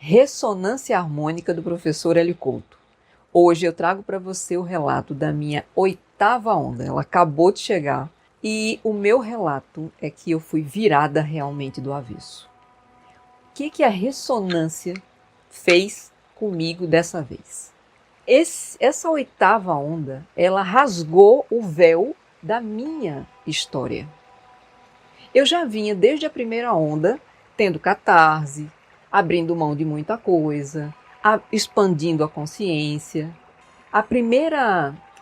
Ressonância harmônica do professor Hélio Couto. Hoje eu trago para você o relato da minha 8ª onda. Ela acabou de chegar e o meu relato é que eu fui virada realmente do avesso. O que a ressonância fez comigo dessa vez? Essa 8ª onda, ela rasgou o véu da minha história. Eu já vinha desde a primeira onda tendo catarse, abrindo mão de muita coisa, expandindo a consciência.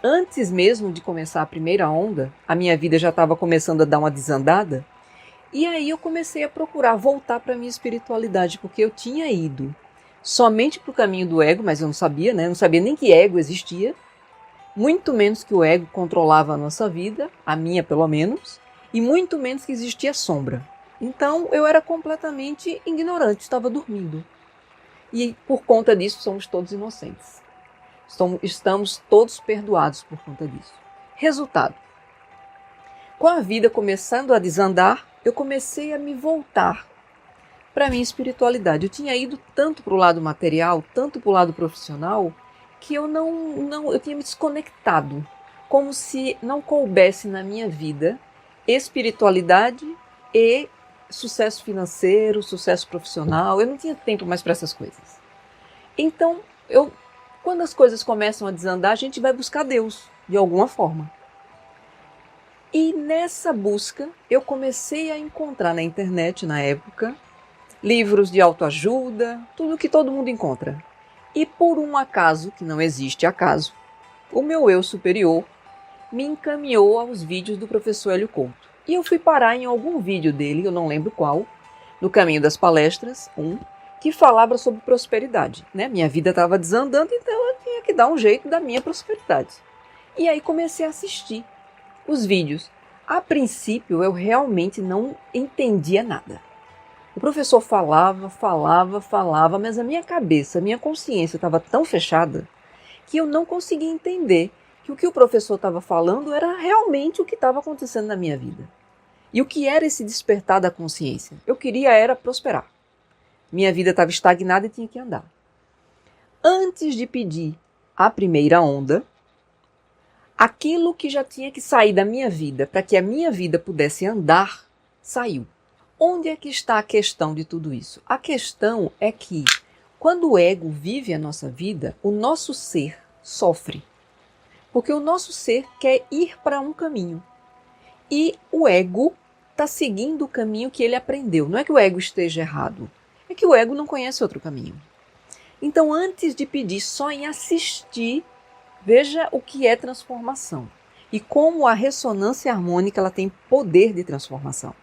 Antes mesmo de começar a primeira onda, a minha vida já estava começando a dar uma desandada, e aí eu comecei a procurar voltar para a minha espiritualidade, porque eu tinha ido somente para o caminho do ego, mas eu não sabia, né? Eu não sabia nem que ego existia, muito menos que o ego controlava a nossa vida, a minha pelo menos, e muito menos que existia sombra. Então eu era completamente ignorante, estava dormindo. E por conta disso somos todos inocentes. Estamos todos perdoados por conta disso. Resultado: com a vida começando a desandar, eu comecei a me voltar para a minha espiritualidade. Eu tinha ido tanto para o lado material, tanto para o lado profissional, que eu tinha me desconectado, como se não coubesse na minha vida espiritualidade e sucesso financeiro, sucesso profissional. Eu não tinha tempo mais para essas coisas. Então, quando as coisas começam a desandar, a gente vai buscar Deus, de alguma forma. E nessa busca, eu comecei a encontrar na internet, na época, livros de autoajuda, tudo que todo mundo encontra. E por um acaso, que não existe acaso, o meu eu superior me encaminhou aos vídeos do professor Hélio Couto. E eu fui parar em algum vídeo dele, eu não lembro qual, no Caminho das Palestras, que falava sobre prosperidade, né? Minha vida estava desandando, então eu tinha que dar um jeito da minha prosperidade. E aí comecei a assistir os vídeos. A princípio, eu realmente não entendia nada. O professor falava, mas a minha cabeça, a minha consciência estava tão fechada que eu não conseguia entender que o que o professor estava falando era realmente o que estava acontecendo na minha vida. E o que era esse despertar da consciência? Eu queria era prosperar. Minha vida estava estagnada e tinha que andar. Antes de pedir a primeira onda, aquilo que já tinha que sair da minha vida para que a minha vida pudesse andar, saiu. Onde é que está a questão de tudo isso? A questão é que, quando o ego vive a nossa vida, o nosso ser sofre. Porque o nosso ser quer ir para um caminho. E o ego está seguindo o caminho que ele aprendeu. Não é que o ego esteja errado, é que o ego não conhece outro caminho. Então, antes de pedir só em assistir, veja o que é transformação. E como a ressonância harmônica ela tem poder de transformação.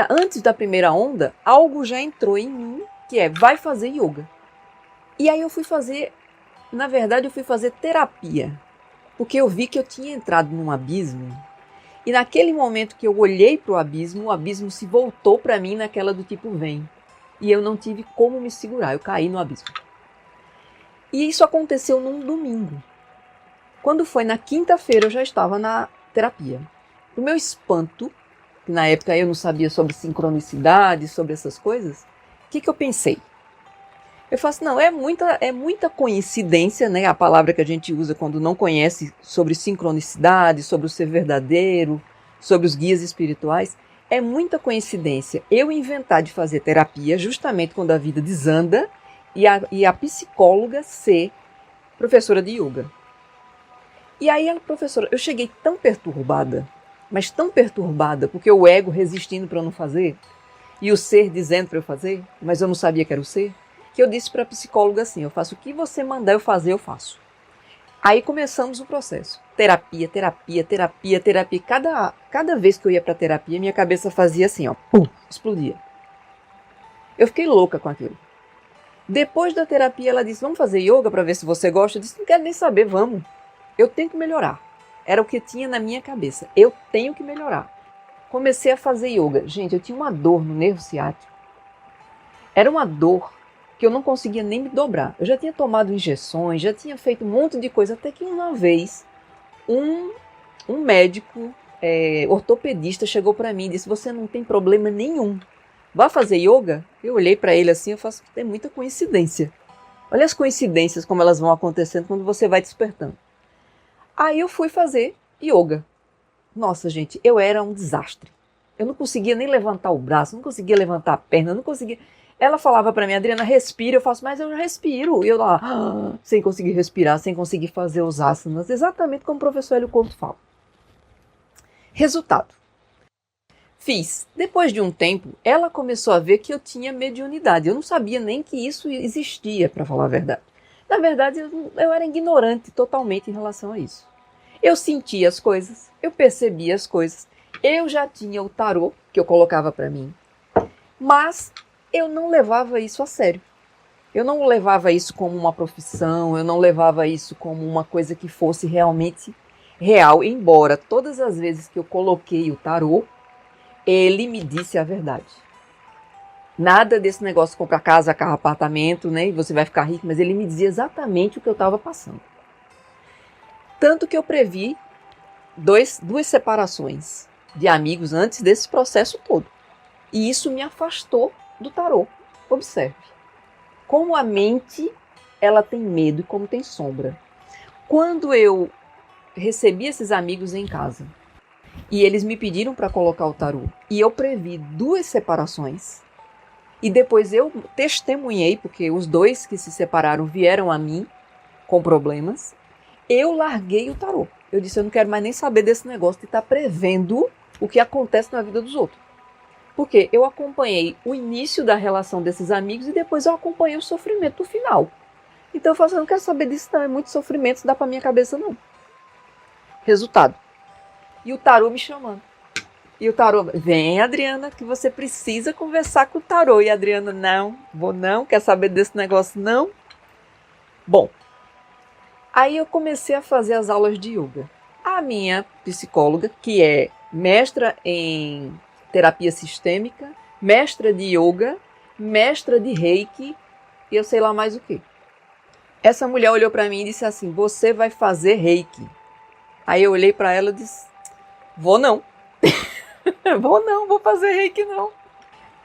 Antes da primeira onda, algo já entrou em mim, que é, vai fazer yoga. E aí eu fui fazer terapia, porque eu vi que eu tinha entrado num abismo, e naquele momento que eu olhei para o abismo se voltou para mim naquela do tipo, vem. E eu não tive como me segurar, eu caí no abismo. E isso aconteceu num domingo. Quando foi na quinta-feira, eu já estava na terapia. Para o meu espanto, que na época eu não sabia sobre sincronicidade, sobre essas coisas, o que eu pensei? Eu falo assim, não, é muita coincidência, né? A palavra que a gente usa quando não conhece sobre sincronicidade, sobre o ser verdadeiro, sobre os guias espirituais. É muita coincidência eu inventar de fazer terapia justamente quando a vida desanda e a psicóloga ser professora de yoga. E aí a professora, eu cheguei tão perturbada, mas tão perturbada, porque o ego resistindo para eu não fazer, e o ser dizendo para eu fazer, mas eu não sabia que era o ser, que eu disse para a psicóloga assim, eu faço o que você mandar eu fazer, eu faço. Aí começamos o processo. Terapia. Cada vez que eu ia para terapia, minha cabeça fazia assim, ó, pum, explodia. Eu fiquei louca com aquilo. Depois da terapia, ela disse, vamos fazer yoga para ver se você gosta? Eu disse, não quero nem saber, vamos. Eu tenho que melhorar. Era o que tinha na minha cabeça. Eu tenho que melhorar. Comecei a fazer yoga. Gente, eu tinha uma dor no nervo ciático. Era uma dor que eu não conseguia nem me dobrar. Eu já tinha tomado injeções, já tinha feito um monte de coisa, até que uma vez um médico ortopedista chegou para mim e disse, você não tem problema nenhum. vai fazer yoga? Eu olhei para ele assim, eu faço, tem muita coincidência. Olha as coincidências como elas vão acontecendo quando você vai despertando. Aí eu fui fazer yoga. Nossa, gente, eu era um desastre. Eu não conseguia nem levantar o braço, não conseguia levantar a perna, não conseguia... Ela falava para mim, Adriana, respira. Eu faço, mas eu já respiro. E eu lá, sem conseguir respirar, sem conseguir fazer os asanas, exatamente como o professor Hélio Couto fala. Resultado. Fiz. Depois de um tempo, ela começou a ver que eu tinha mediunidade. Eu não sabia nem que isso existia, para falar a verdade. Na verdade, eu era ignorante totalmente em relação a isso. Eu sentia as coisas, eu percebia as coisas. Eu já tinha o tarô, que eu colocava para mim. Mas eu não levava isso a sério. Eu não levava isso como uma profissão, eu não levava isso como uma coisa que fosse realmente real. Embora todas as vezes que eu coloquei o tarô, ele me disse a verdade. Nada desse negócio de comprar casa, carro, apartamento, né? E você vai ficar rico, mas ele me dizia exatamente o que eu estava passando. Tanto que eu previ duas separações de amigos antes desse processo todo. E isso me afastou do tarô. Observe. Como a mente, ela tem medo e como tem sombra. Quando eu recebi esses amigos em casa e eles me pediram para colocar o tarô e eu previ duas separações e depois eu testemunhei, porque os dois que se separaram vieram a mim com problemas, eu larguei o tarô. Eu disse, eu não quero mais nem saber desse negócio de estar prevendo o que acontece na vida dos outros. Porque eu acompanhei o início da relação desses amigos e depois eu acompanhei o sofrimento do final. Então eu falo assim, eu não quero saber disso não, é muito sofrimento, isso dá pra minha cabeça não. Resultado. E o tarô me chamando. E o tarô, vem Adriana, que você precisa conversar com o tarô. E a Adriana, não, vou não, quer saber desse negócio não. Bom, aí eu comecei a fazer as aulas de yoga. A minha psicóloga, que é mestra em terapia sistêmica, mestra de yoga, mestra de reiki e eu sei lá mais o que. Essa mulher olhou para mim e disse assim, você vai fazer reiki. Aí eu olhei para ela e disse, vou não. vou fazer reiki não.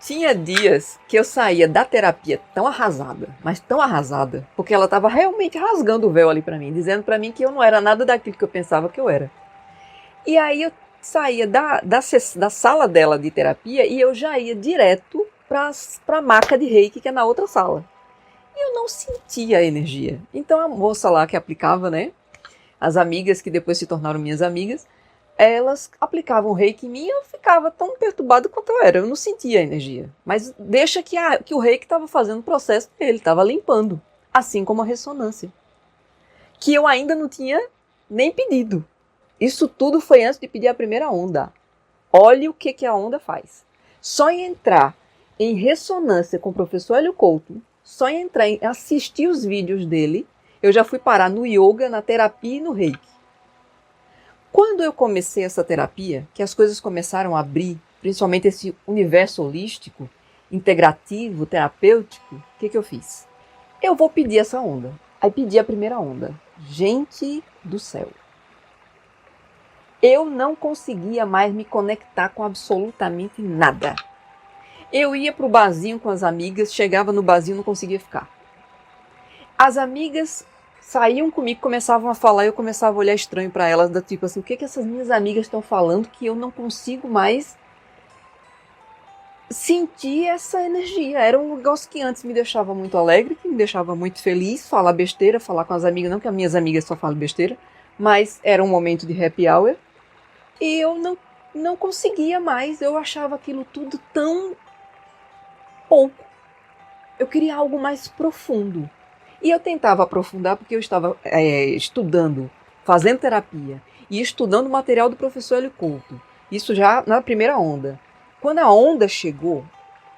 Tinha dias que eu saía da terapia tão arrasada, mas tão arrasada, porque ela estava realmente rasgando o véu ali para mim, dizendo para mim que eu não era nada daquilo que eu pensava que eu era. E aí eu saía da sala dela de terapia e eu já ia direto para a maca de reiki que é na outra sala. E eu não sentia a energia. Então a moça lá que aplicava, né, as amigas que depois se tornaram minhas amigas, elas aplicavam reiki em mim e eu ficava tão perturbado quanto eu era. Eu não sentia a energia. Mas deixa que o reiki estava fazendo o processo dele, estava limpando. Assim como a ressonância. Que eu ainda não tinha nem pedido. Isso tudo foi antes de pedir a primeira onda. Olhe o que a onda faz. Só em entrar em ressonância com o professor Hélio Couto, só em entrar em assistir os vídeos dele, eu já fui parar no yoga, na terapia e no reiki. Quando eu comecei essa terapia, que as coisas começaram a abrir, principalmente esse universo holístico, integrativo, terapêutico, o que eu fiz? Eu vou pedir essa onda. Aí pedi a primeira onda. Gente do céu. Eu não conseguia mais me conectar com absolutamente nada. Eu ia para o barzinho com as amigas, chegava no barzinho e não conseguia ficar. As amigas saíam comigo, começavam a falar e eu começava a olhar estranho para elas, do tipo assim, o que essas minhas amigas estão falando que eu não consigo mais sentir essa energia. Era um negócio que antes me deixava muito alegre, que me deixava muito feliz, falar besteira, falar com as amigas, não que as minhas amigas só falam besteira, mas era um momento de happy hour. E eu não conseguia mais, eu achava aquilo tudo tão pouco. Eu queria algo mais profundo. E eu tentava aprofundar porque eu estava estudando, fazendo terapia e estudando o material do professor Hélio Couto. Isso já na primeira onda. Quando a onda chegou,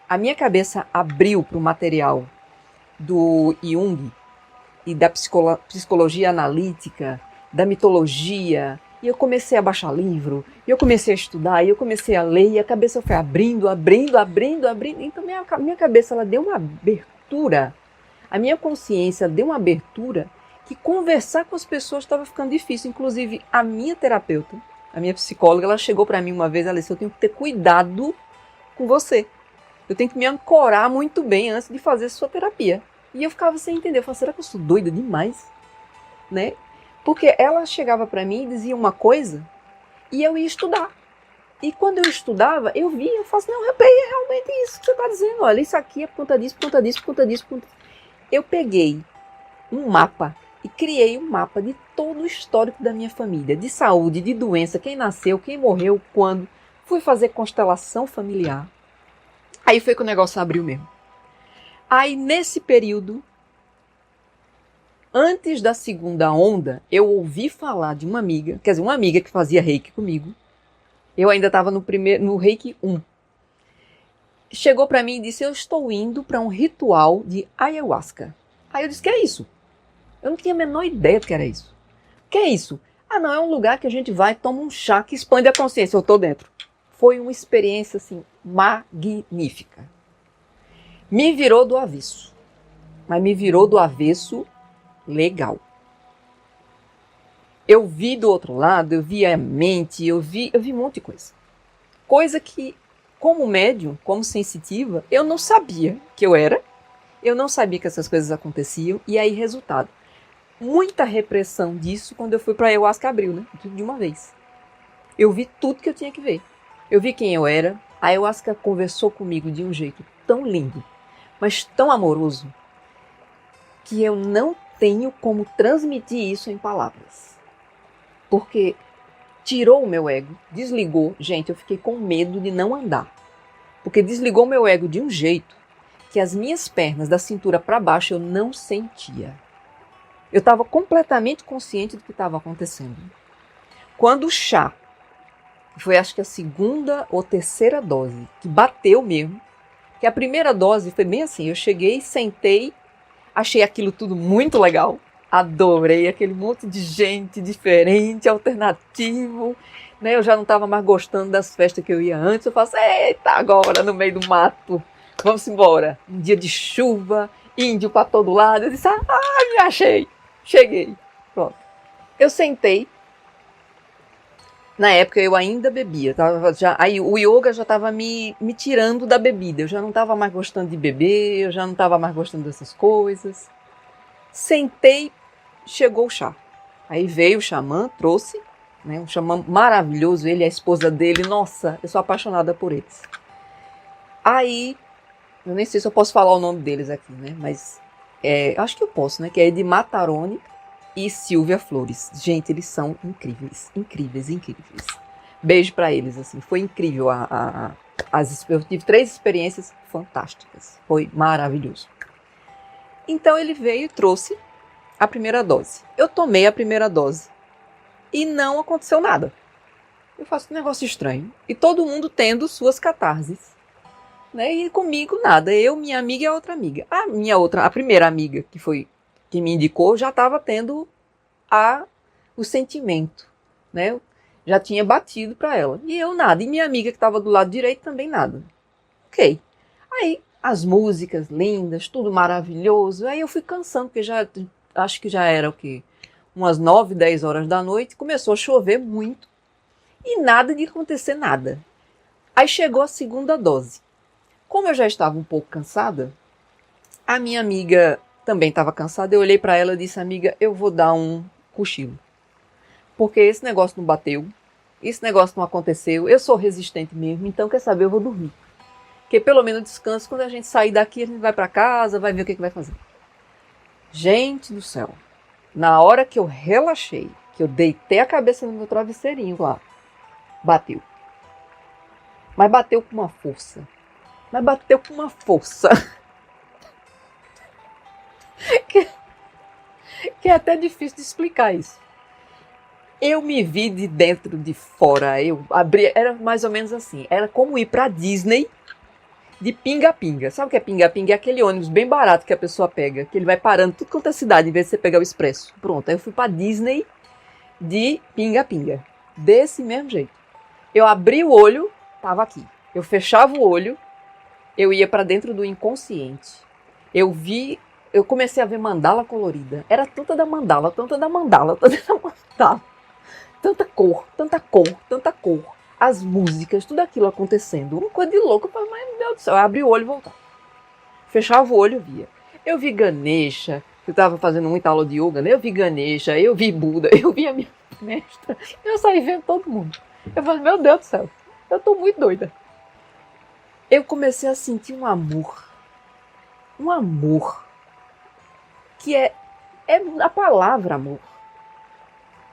a minha cabeça abriu para o material do Jung e da psicologia analítica, da mitologia. E eu comecei a baixar livro, e eu comecei a estudar, e eu comecei a ler, e a cabeça foi abrindo. Então minha cabeça ela deu uma abertura, a minha consciência deu uma abertura que conversar com as pessoas estava ficando difícil. Inclusive a minha terapeuta, a minha psicóloga, ela chegou para mim uma vez, ela disse, eu tenho que ter cuidado com você. Eu tenho que me ancorar muito bem antes de fazer sua terapia. E eu ficava sem entender. Eu falava, será que eu sou doida demais? Né? Porque ela chegava para mim e dizia uma coisa e eu ia estudar. E quando eu estudava, eu via, eu falava, não, é realmente isso que você está dizendo. Olha, isso aqui é por conta disso, por conta disso, por conta disso, por conta disso. Eu peguei um mapa e criei um mapa de todo o histórico da minha família, de saúde, de doença, quem nasceu, quem morreu, quando. Fui fazer constelação familiar. Aí foi que o negócio abriu mesmo. Aí nesse período, antes da segunda onda, eu ouvi falar de uma amiga, quer dizer, uma amiga que fazia reiki comigo. Eu ainda estava no reiki 1. Chegou para mim e disse, eu estou indo para um ritual de ayahuasca. Aí eu disse, que é isso? Eu não tinha a menor ideia do que era isso. O que é isso? Ah, não, é um lugar que a gente vai, toma um chá que expande a consciência. Eu estou dentro. Foi uma experiência, assim, magnífica. Me virou do avesso. Mas me virou do avesso legal. Eu vi do outro lado, eu vi a mente, eu vi um monte de coisa. Coisa que, como médium, como sensitiva, eu não sabia que eu era. Eu não sabia que essas coisas aconteciam. E aí, resultado. Muita repressão disso quando eu fui para a Ayahuasca abril, né? Tudo de uma vez. Eu vi tudo que eu tinha que ver. Eu vi quem eu era. A Ayahuasca conversou comigo de um jeito tão lindo, mas tão amoroso, que eu não tenho como transmitir isso em palavras. Porque tirou o meu ego, desligou. Gente, eu fiquei com medo de não andar. Porque desligou o meu ego de um jeito que as minhas pernas da cintura para baixo eu não sentia. Eu estava completamente consciente do que estava acontecendo. Quando o chá, foi acho que a segunda ou terceira dose, que bateu mesmo, que a primeira dose foi bem assim, eu cheguei, sentei, achei aquilo tudo muito legal, adorei aquele monte de gente diferente, alternativo, né? Eu já não estava mais gostando das festas que eu ia antes, eu faço, eita, agora no meio do mato, vamos embora, um dia de chuva, índio para todo lado, eu disse, me achei, cheguei, pronto. Eu sentei, na época eu ainda bebia, aí o yoga já estava me tirando da bebida, eu já não estava mais gostando de beber, eu já não estava mais gostando dessas coisas. Sentei, chegou o chá. Aí veio o xamã, trouxe, né, um xamã maravilhoso, ele e a esposa dele, nossa, eu sou apaixonada por eles. Aí, eu nem sei se eu posso falar o nome deles aqui, né, mas acho que eu posso, né, que é Edi Matarone e Silvia Flores. Gente, eles são incríveis, incríveis, incríveis. Beijo pra eles, assim, foi incrível. Eu tive 3 experiências fantásticas, foi maravilhoso. Então ele veio e trouxe a primeira dose. Eu tomei a primeira dose e não aconteceu nada. Eu faço um negócio estranho. E todo mundo tendo suas catarses. Né? E comigo nada. Eu, minha amiga e a outra amiga. A primeira amiga que me indicou já estava tendo o sentimento, né? Eu já tinha batido para ela. E eu nada. E minha amiga que estava do lado direito também nada. Ok. Aí as músicas lindas, tudo maravilhoso. Aí eu fui cansando, porque acho que já era o quê? Umas 9, 10 horas da noite. Começou a chover muito. E nada de acontecer nada. Aí chegou a segunda dose. Como eu já estava um pouco cansada, a minha amiga também estava cansada. Eu olhei para ela e disse, amiga, eu vou dar um cochilo. Porque esse negócio não bateu, esse negócio não aconteceu, eu sou resistente mesmo, então quer saber, eu vou dormir. Porque pelo menos descanso, quando a gente sair daqui, a gente vai para casa, vai ver o que vai fazer. Gente do céu, na hora que eu relaxei, que eu deitei a cabeça no meu travesseirinho lá, bateu. Mas bateu com uma força. que é até difícil de explicar isso. Eu me vi de dentro, de fora, eu abri, era mais ou menos assim, era como ir pra Disney de pinga-pinga. Sabe o que é pinga-pinga? É aquele ônibus bem barato que a pessoa pega, que ele vai parando tudo quanto é cidade, em vez de você pegar o expresso. Pronto, aí eu fui pra Disney de pinga-pinga, desse mesmo jeito. Eu abri o olho, tava aqui. Eu fechava o olho, eu ia pra dentro do inconsciente. Eu comecei a ver mandala colorida. Era tanta da mandala, tanta da mandala, tanta da mandala. Tanta cor, tanta cor, tanta cor. as músicas, tudo aquilo acontecendo. Uma coisa de louco. Eu falei, mas meu Deus do céu. Eu abri o olho e voltava. Fechava o olho e via. Eu vi Ganesha, eu estava fazendo muita aula de yoga, né? Eu vi Ganesha, eu vi Buda, eu vi a minha mestra. Eu saí vendo todo mundo. Eu falei, meu Deus do céu, eu estou muito doida. Eu comecei a sentir um amor que é a palavra amor.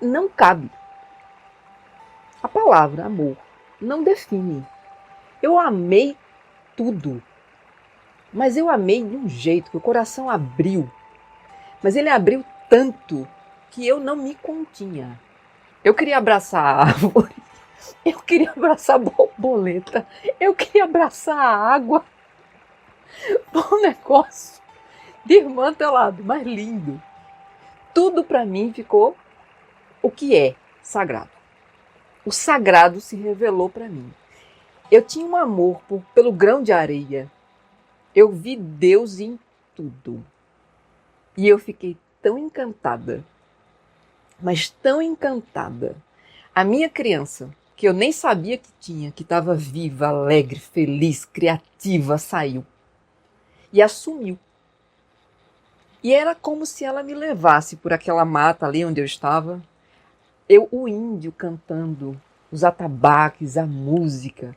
Não cabe. A palavra amor não define. Eu amei tudo. Mas eu amei de um jeito que o coração abriu. Mas ele abriu tanto que eu não me continha. Eu queria abraçar a árvore. Eu queria abraçar a borboleta. Eu queria abraçar a água. Foi um negócio desmantelado, mas lindo. Tudo para mim ficou o que é sagrado. O sagrado se revelou para mim. Eu tinha um amor pelo grão de areia. Eu vi Deus em tudo. E eu fiquei tão encantada. Mas tão encantada. A minha criança, que eu nem sabia que tinha, que estava viva, alegre, feliz, criativa, saiu. E assumiu. E era como se ela me levasse por aquela mata ali onde eu estava. O índio cantando, os atabaques, a música.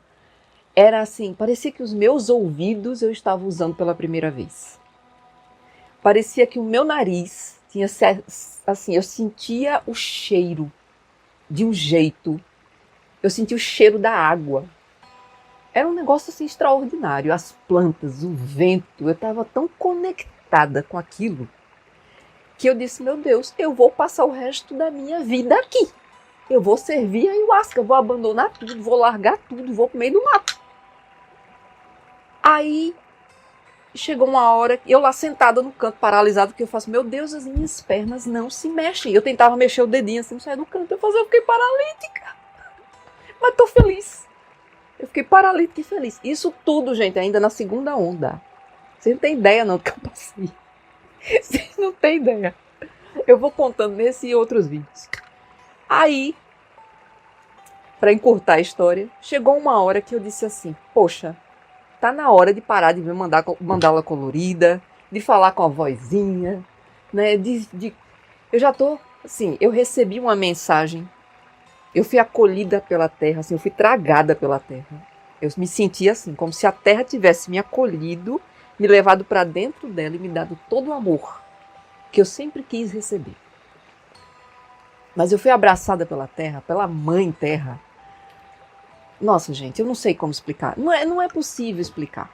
Era assim, parecia que os meus ouvidos eu estava usando pela primeira vez. Parecia que o meu nariz tinha, assim, eu sentia o cheiro de um jeito. Eu sentia o cheiro da água. Era um negócio assim extraordinário. As plantas, o vento, eu estava tão conectada com aquilo que eu disse, meu Deus, eu vou passar o resto da minha vida aqui. Eu vou servir a ayahuasca, vou abandonar tudo, vou largar tudo, vou pro meio do mato. Aí chegou uma hora, eu lá sentada no canto, paralisada, porque eu faço, meu Deus, as minhas pernas não se mexem. Eu tentava mexer o dedinho assim, não saia do canto. Eu fiquei paralítica. Mas tô feliz. Eu fiquei paralítica e feliz. Isso tudo, gente, ainda na segunda onda. Vocês não têm ideia não do que eu passei. Vocês não têm ideia. Eu vou contando nesse e outros vídeos. Aí, para encurtar a história, chegou uma hora que eu disse assim, poxa, tá na hora de parar de ver mandala colorida, de falar com a vozinha, né? Eu já tô, assim, eu recebi uma mensagem, eu fui acolhida pela terra, assim, eu fui tragada pela terra. Eu me senti assim, como se a terra tivesse me acolhido, me levado para dentro dela e me dado todo o amor que eu sempre quis receber. Mas eu fui abraçada pela terra, pela mãe terra. Nossa, gente, eu não sei como explicar. Não é possível explicar.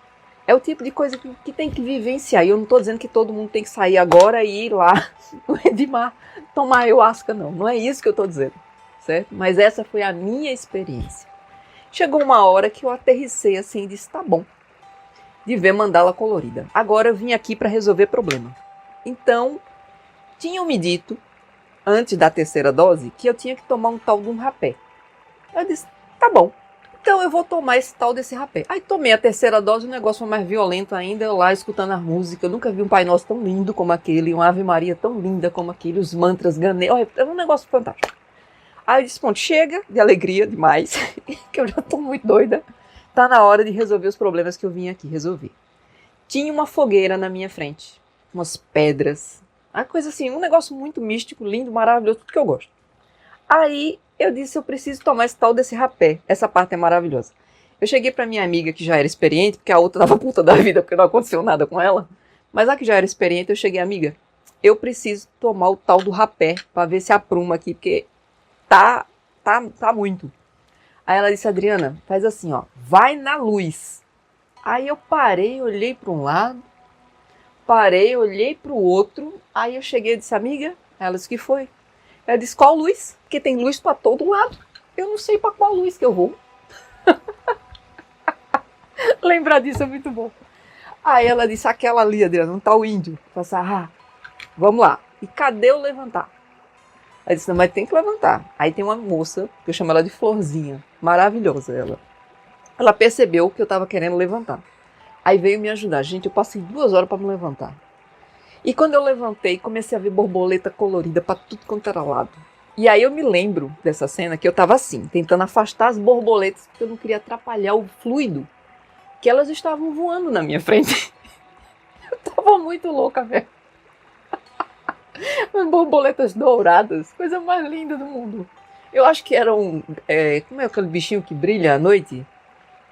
É o tipo de coisa que tem que vivenciar. E eu não estou dizendo que todo mundo tem que sair agora e ir lá no Edmar tomar ayahuasca, não. Não é isso que eu estou dizendo, certo? Mas essa foi a minha experiência. Chegou uma hora que eu aterrissei assim e disse, tá bom, de ver mandala colorida. Agora eu vim aqui para resolver problema. Então, tinham me dito, antes da terceira dose, que eu tinha que tomar um tal de um rapé. Eu disse, tá bom. Então eu vou tomar esse tal desse rapé. Aí tomei a terceira dose, o negócio foi mais violento ainda, eu lá escutando a música. Eu nunca vi um Pai Nosso tão lindo como aquele, uma Ave Maria tão linda como aquele, os mantras, ganei. Olha, é um negócio fantástico. Aí eu disse, pronto, chega de alegria demais, que eu já tô muito doida. Tá na hora de resolver os problemas que eu vim aqui resolver. Tinha uma fogueira na minha frente, umas pedras, uma coisa assim, um negócio muito místico, lindo, maravilhoso, tudo que eu gosto. Aí eu disse, eu preciso tomar esse tal desse rapé. Essa parte é maravilhosa. Eu cheguei pra minha amiga que já era experiente, porque a outra tava puta da vida, porque não aconteceu nada com ela. Mas a que já era experiente, eu cheguei, amiga, eu preciso tomar o tal do rapé pra ver se apruma aqui, porque tá muito. Aí ela disse, Adriana, faz assim, ó, vai na luz. Aí eu parei, olhei pra um lado, parei, olhei pro outro, aí eu cheguei e disse, amiga, ela disse, que foi? Ela disse, qual luz? Porque tem luz pra todo lado. Eu não sei pra qual luz que eu vou. Lembrar disso é muito bom. Aí ela disse, aquela ali, Adriana, não tá o índio. Eu falei, vamos lá. E cadê eu levantar? Aí disse, não, mas tem que levantar. Aí tem uma moça, que eu chamo ela de Florzinha, maravilhosa ela. Ela percebeu que eu tava querendo levantar. Aí veio me ajudar. Gente, eu passei 2 horas pra me levantar. E quando eu levantei, comecei a ver borboleta colorida pra tudo quanto era lado. E aí eu me lembro dessa cena que eu tava assim, tentando afastar as borboletas, porque eu não queria atrapalhar o fluido, que elas estavam voando na minha frente. Eu tava muito louca, velho. As borboletas douradas, coisa mais linda do mundo. Eu acho que eram. Como é aquele bichinho que brilha à noite?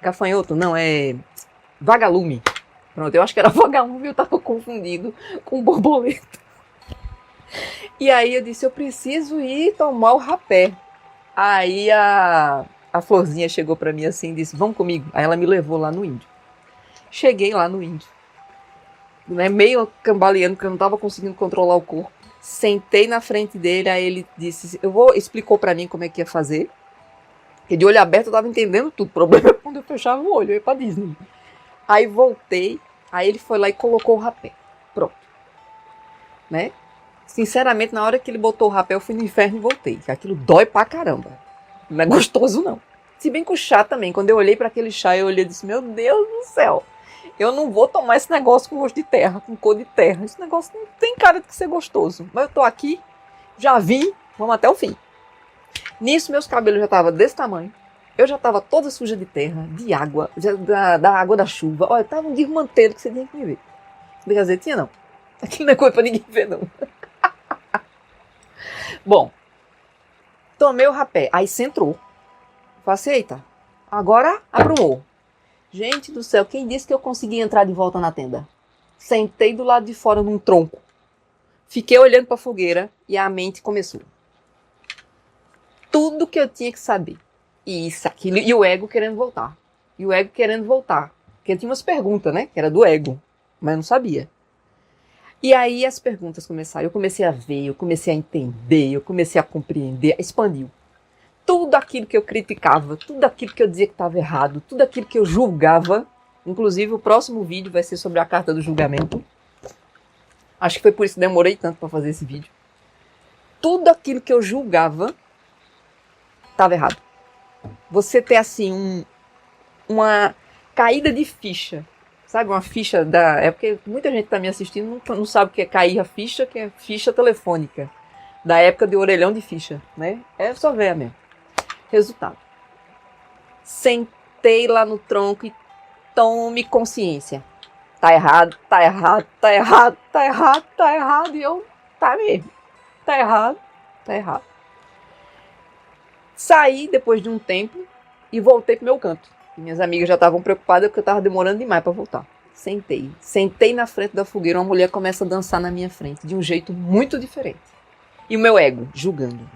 Gafanhoto, não, é. Vagalume. Pronto, eu acho que era vagalume, eu tava confundido com borboleta. E aí eu disse, eu preciso ir tomar o rapé. Aí a florzinha chegou pra mim assim e disse, vamos comigo. Aí ela me levou lá no índio. Cheguei lá no índio, né, meio cambaleando, porque eu não tava conseguindo controlar o corpo. Sentei na frente dele, aí ele disse, explicou pra mim como é que ia fazer. Porque de olho aberto eu tava entendendo tudo. O problema é quando eu fechava o olho, eu ia pra Disney. Aí voltei, aí ele foi lá e colocou o rapé. Pronto. Né? Sinceramente, na hora que ele botou o rapé, eu fui no inferno e voltei. Aquilo dói pra caramba. Não é gostoso, não. Se bem que o chá também. Quando eu olhei para aquele chá, eu olhei e disse, meu Deus do céu. Eu não vou tomar esse negócio com gosto de terra, com cor de terra. Esse negócio não tem cara de ser gostoso. Mas eu tô aqui, já vim, vamos até o fim. Nisso, meus cabelos já estavam desse tamanho. Eu já estava toda suja de terra, de água, da água da chuva. Olha, tava um desmanteiro que você tinha que me ver. Quer dizer, tinha não. Aquilo não é coisa pra ninguém ver, não. Bom, tomei o rapé. Aí centrou. Falei, eita, agora aprumou. Gente do céu, quem disse que eu consegui entrar de volta na tenda? Sentei do lado de fora num tronco. Fiquei olhando para a fogueira e a mente começou. Tudo que eu tinha que saber. Isso, aquilo. E o ego querendo voltar. E o ego querendo voltar. Porque tinha umas perguntas, né? Que era do ego. Mas eu não sabia. E aí as perguntas começaram. Eu comecei a ver, eu comecei a entender, eu comecei a compreender. Expandiu. Tudo aquilo que eu criticava, tudo aquilo que eu dizia que estava errado, tudo aquilo que eu julgava. Inclusive o próximo vídeo vai ser sobre a carta do julgamento. Acho que foi por isso que demorei tanto para fazer esse vídeo. Tudo aquilo que eu julgava estava errado. Você ter assim uma caída de ficha. Sabe, uma ficha da... É porque muita gente que está me assistindo não sabe o que é cair a ficha, que é ficha telefônica. Da época de orelhão de ficha, né? É só ver mesmo. Resultado. Sentei lá no tronco e tome consciência. Tá errado, tá errado, tá errado, tá errado, tá errado. E eu, tá mesmo. Tá errado, tá errado. Saí depois de um tempo e voltei pro meu canto. Minhas amigas já estavam preocupadas porque eu estava demorando demais para voltar. Sentei na frente da fogueira, uma mulher começa a dançar na minha frente, de um jeito muito diferente. E o meu ego, julgando.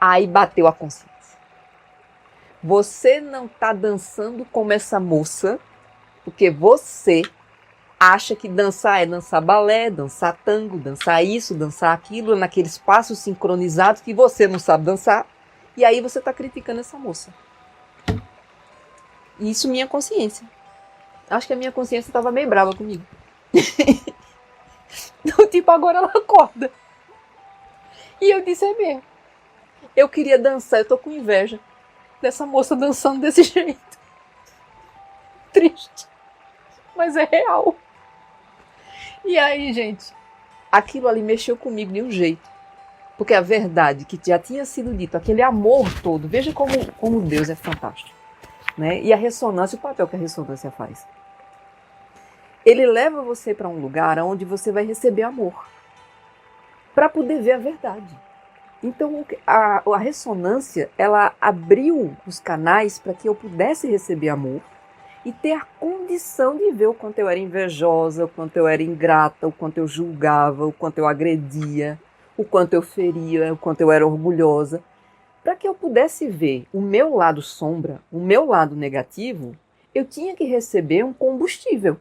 Aí bateu a consciência. Você não tá dançando como essa moça, porque você acha que dançar é dançar balé, dançar tango, dançar isso, dançar aquilo, naqueles passos sincronizados que você não sabe dançar. E aí você tá criticando essa moça. Isso minha consciência. Acho que a minha consciência estava meio brava comigo. Então, tipo, agora ela acorda. E eu disse, é mesmo. Eu queria dançar, eu tô com inveja dessa moça dançando desse jeito. Triste. Mas é real. E aí, gente, aquilo ali mexeu comigo de um jeito. Porque a verdade que já tinha sido dito, aquele amor todo, veja como Deus é fantástico. Né? E a ressonância, o papel que a ressonância faz. Ele leva você para um lugar onde você vai receber amor. Para poder ver a verdade. Então, a ressonância, ela abriu os canais para que eu pudesse receber amor e ter a condição de ver o quanto eu era invejosa, o quanto eu era ingrata, o quanto eu julgava, o quanto eu agredia, o quanto eu feria, o quanto eu era orgulhosa. Para que eu pudesse ver o meu lado sombra, o meu lado negativo, eu tinha que receber um combustível.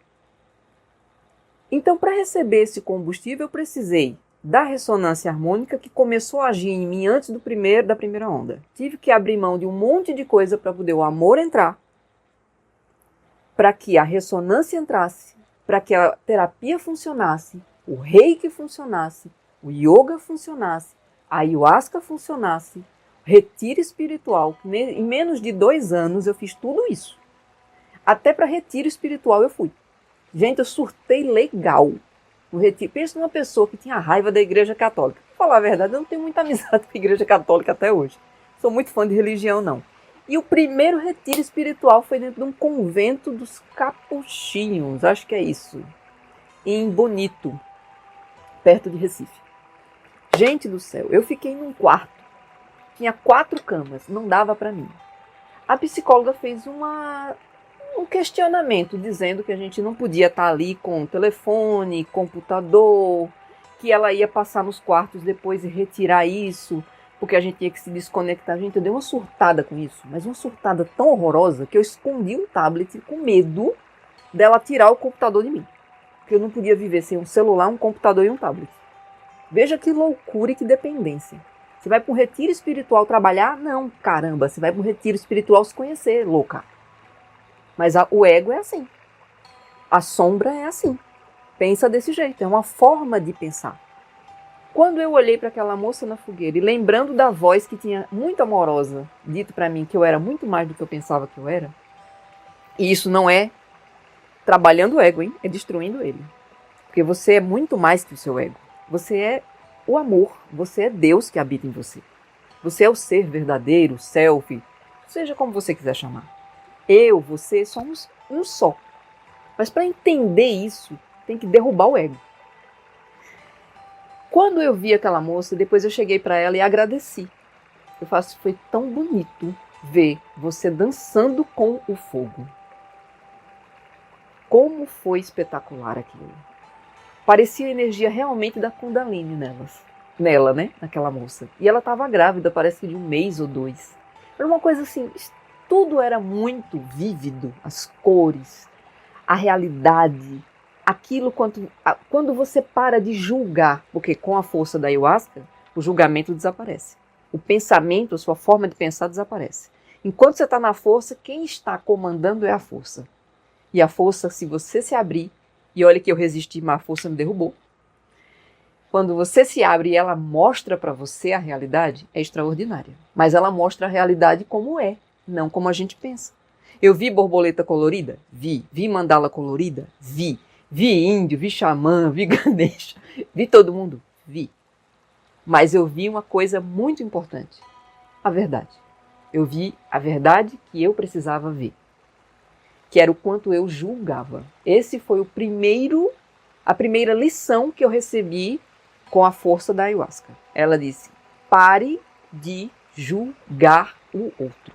Então, para receber esse combustível, eu precisei da ressonância harmônica que começou a agir em mim antes da primeira onda. Tive que abrir mão de um monte de coisa para poder o amor entrar, para que a ressonância entrasse, para que a terapia funcionasse, o reiki funcionasse, o yoga funcionasse, a ayahuasca funcionasse, o retiro espiritual. Em menos de 2 anos eu fiz tudo isso. Até para retiro espiritual eu fui. Gente, eu surtei legal. no retiro. Pensa numa pessoa que tinha raiva da Igreja Católica. Pra falar a verdade, eu não tenho muita amizade com a Igreja Católica até hoje. Sou muito fã de religião, não. E o primeiro retiro espiritual foi dentro de um convento dos Capuchinhos, acho que é isso, em Bonito, perto de Recife. Gente do céu, eu fiquei num quarto, tinha 4 camas, não dava para mim. A psicóloga fez um questionamento dizendo que a gente não podia estar ali com telefone, computador, que ela ia passar nos quartos depois e retirar isso, porque a gente tinha que se desconectar. Gente, eu dei uma surtada com isso, mas uma surtada tão horrorosa que eu escondi um tablet com medo dela tirar o computador de mim. Porque eu não podia viver sem um celular, um computador e um tablet. Veja que loucura e que dependência. Você vai para um retiro espiritual trabalhar? Não, caramba, você vai para um retiro espiritual se conhecer, louca. Mas o ego é assim. A sombra é assim. Pensa desse jeito, é uma forma de pensar. Quando eu olhei para aquela moça na fogueira e lembrando da voz que tinha muito amorosa dito para mim que eu era muito mais do que eu pensava que eu era, e isso não é trabalhando o ego, hein? É destruindo ele. Porque você é muito mais que o seu ego. Você é o amor, você é Deus que habita em você. Você é o ser verdadeiro, self, seja como você quiser chamar. Eu, você, somos um só. Mas para entender isso, tem que derrubar o ego. Quando eu vi aquela moça, depois eu cheguei para ela e agradeci. Eu faço, foi tão bonito ver você dançando com o fogo. Como foi espetacular aquilo. Parecia a energia realmente da Kundalini nela, né? Naquela moça. E ela estava grávida, parece que de 1 mês ou 2. Era uma coisa assim, tudo era muito vívido. As cores, a realidade, aquilo quando você para de julgar, porque com a força da ayahuasca, o julgamento desaparece. O pensamento, a sua forma de pensar desaparece. Enquanto você está na força, quem está comandando é a força. E a força, se você se abrir, e olha que eu resisti, mas a força me derrubou. Quando você se abre e ela mostra para você a realidade, é extraordinária. Mas ela mostra a realidade como é, não como a gente pensa. Eu vi borboleta colorida? Vi. Vi mandala colorida? Vi. Vi índio, vi xamã, vi Ganesha, vi todo mundo? Vi. Mas eu vi uma coisa muito importante, a verdade. Eu vi a verdade que eu precisava ver, que era o quanto eu julgava. Esse foi a primeira lição que eu recebi com a força da ayahuasca. Ela disse, pare de julgar o outro.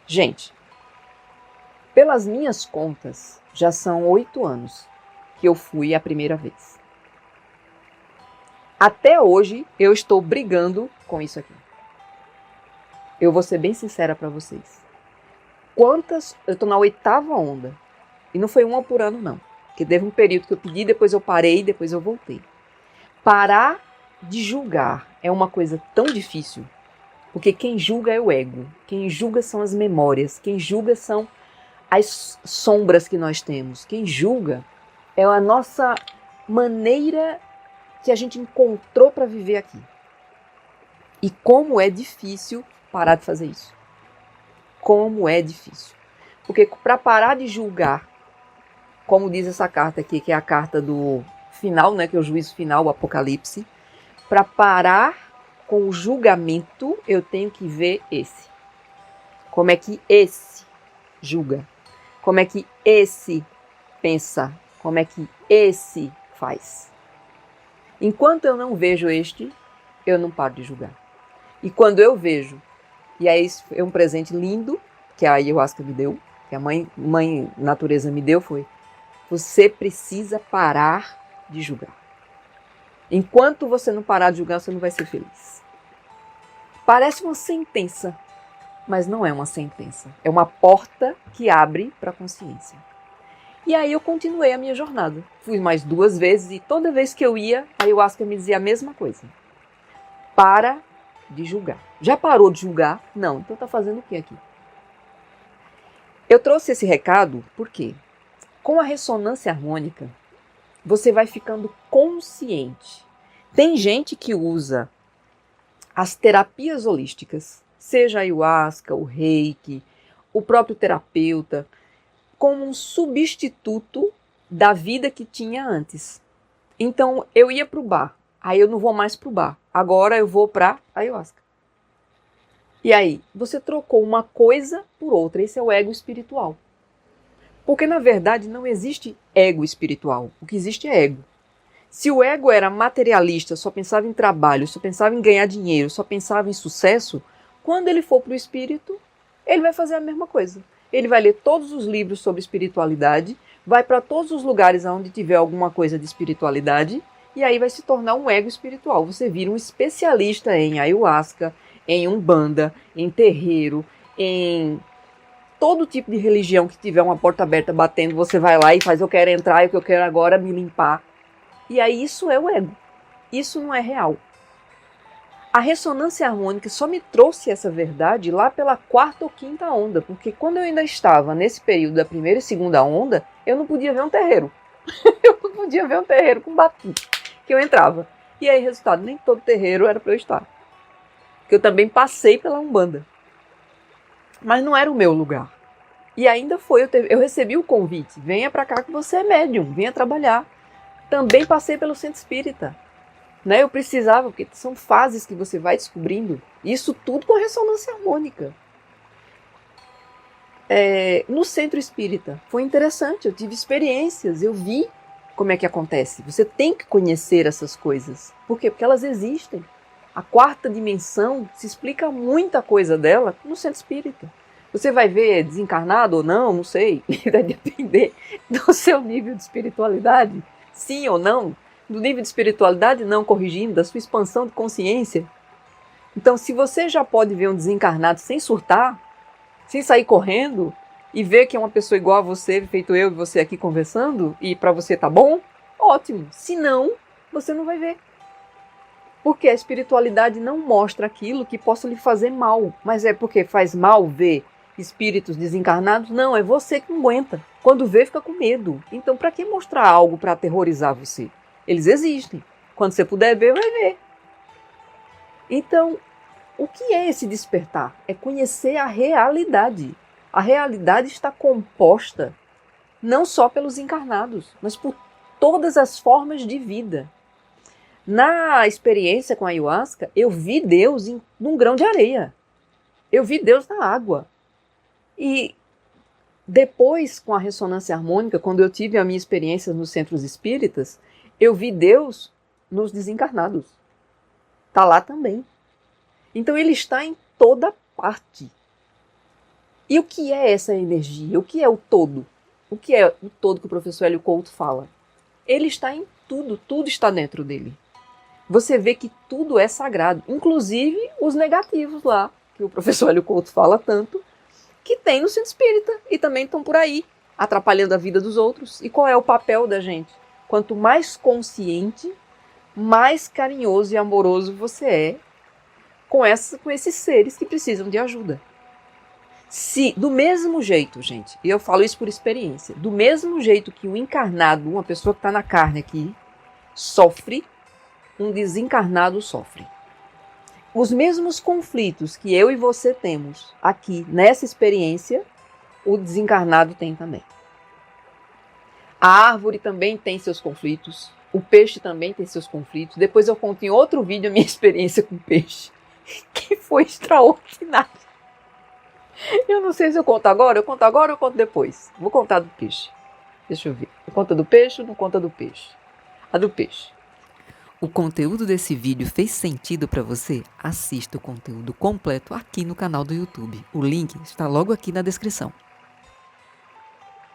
Gente, pelas minhas contas, já são 8 anos que eu fui a primeira vez. Até hoje, eu estou brigando com isso aqui. Eu vou ser bem sincera para vocês. Eu estou na 8ª onda. E não foi uma por ano, não. Porque teve um período que eu pedi, depois eu parei, depois eu voltei. Parar de julgar é uma coisa tão difícil. Porque quem julga é o ego. Quem julga são as memórias. Quem julga são as sombras que nós temos. Quem julga é a nossa maneira que a gente encontrou para viver aqui. E como é difícil parar de fazer isso. Como é difícil. Porque para parar de julgar, como diz essa carta aqui, que é a carta do final, né, que é o juízo final, o Apocalipse, para parar com o julgamento, eu tenho que ver esse. Como é que esse julga? Como é que esse pensa? Como é que esse faz? Enquanto eu não vejo este, eu não paro de julgar. E quando eu vejo, e aí é um presente lindo que a ayahuasca me deu, que a mãe natureza me deu, foi: você precisa parar de julgar. Enquanto você não parar de julgar, você não vai ser feliz. Parece uma sentença, mas não é uma sentença. É uma porta que abre para a consciência. E aí eu continuei a minha jornada. Fui mais 2 vezes e toda vez que eu ia, a ayahuasca me dizia a mesma coisa. Para de julgar. Já parou de julgar? Não. Então tá fazendo o que aqui? Eu trouxe esse recado porque, com a ressonância harmônica, você vai ficando consciente. Tem gente que usa as terapias holísticas, seja a ayahuasca, o reiki, o próprio terapeuta, como um substituto da vida que tinha antes. Então, eu ia para o bar. Aí eu não vou mais para o bar. Agora eu vou para ayahuasca. E aí, você trocou uma coisa por outra. Esse é o ego espiritual. Porque, na verdade, não existe ego espiritual. O que existe é ego. Se o ego era materialista, só pensava em trabalho, só pensava em ganhar dinheiro, só pensava em sucesso, quando ele for para o espírito, ele vai fazer a mesma coisa. Ele vai ler todos os livros sobre espiritualidade, vai para todos os lugares onde tiver alguma coisa de espiritualidade, e aí vai se tornar um ego espiritual. Você vira um especialista em ayahuasca, em umbanda, em terreiro, em todo tipo de religião que tiver uma porta aberta batendo, você vai lá e faz: eu quero entrar, o que eu quero agora é me limpar. E aí isso é o ego. Isso não é real. A ressonância harmônica só me trouxe essa verdade lá pela 4ª ou 5ª onda, porque quando eu ainda estava nesse período da 1ª e 2ª onda, eu não podia ver um terreiro. Eu não podia ver um terreiro com batuque, que eu entrava. E aí, resultado, nem todo terreiro era para eu estar. Porque eu também passei pela Umbanda. Mas não era o meu lugar. E ainda foi, eu recebi o convite: venha para cá que você é médium, venha trabalhar. Também passei pelo centro espírita. Né? Eu precisava, porque são fases que você vai descobrindo. Isso tudo com ressonância harmônica. No centro espírita foi interessante, eu tive experiências, eu vi como é que acontece. Você tem que conhecer essas coisas. Por quê? Porque elas existem. A 4ª dimensão, se explica muita coisa dela no centro espírita. Você vai ver desencarnado ou não, não sei. Vai depender do seu nível de espiritualidade. Sim ou não. Do nível de espiritualidade, não, corrigindo, da sua expansão de consciência. Então, se você já pode ver um desencarnado sem surtar, sem sair correndo, e ver que é uma pessoa igual a você, feito eu e você aqui conversando, e para você tá bom, ótimo. Se não, você não vai ver. Porque a espiritualidade não mostra aquilo que possa lhe fazer mal. Mas é porque faz mal ver espíritos desencarnados? Não, é você que não aguenta. Quando vê, fica com medo. Então, para que mostrar algo para aterrorizar você? Eles existem. Quando você puder ver, vai ver. Então, o que é esse despertar? É conhecer a realidade. A realidade está composta não só pelos encarnados, mas por todas as formas de vida. Na experiência com a ayahuasca, eu vi Deus num grão de areia. Eu vi Deus na água. E depois, com a ressonância harmônica, quando eu tive a minha experiência nos centros espíritas, eu vi Deus nos desencarnados. Está lá também. Então ele está em toda parte. E o que é essa energia? O que é o todo? O que é o todo que o professor Hélio Couto fala? Ele está em tudo, tudo está dentro dele. Você vê que tudo é sagrado, inclusive os negativos lá, que o professor Hélio Couto fala tanto, que tem no centro espírita e também estão por aí, atrapalhando a vida dos outros. E qual é o papel da gente? Quanto mais consciente, mais carinhoso e amoroso você é com esses seres que precisam de ajuda. Se, do mesmo jeito, gente, e eu falo isso por experiência, do mesmo jeito que um encarnado, uma pessoa que está na carne aqui, sofre, um desencarnado sofre. Os mesmos conflitos que eu e você temos aqui nessa experiência, o desencarnado tem também. A árvore também tem seus conflitos, o peixe também tem seus conflitos. Depois eu conto em outro vídeo a minha experiência com o peixe, que foi extraordinária. Eu não sei se eu conto agora ou eu conto depois. Vou contar do peixe. Deixa eu ver. Conta do peixe ou não conta do peixe? A do peixe. O conteúdo desse vídeo fez sentido para você? Assista o conteúdo completo aqui no canal do YouTube. O link está logo aqui na descrição.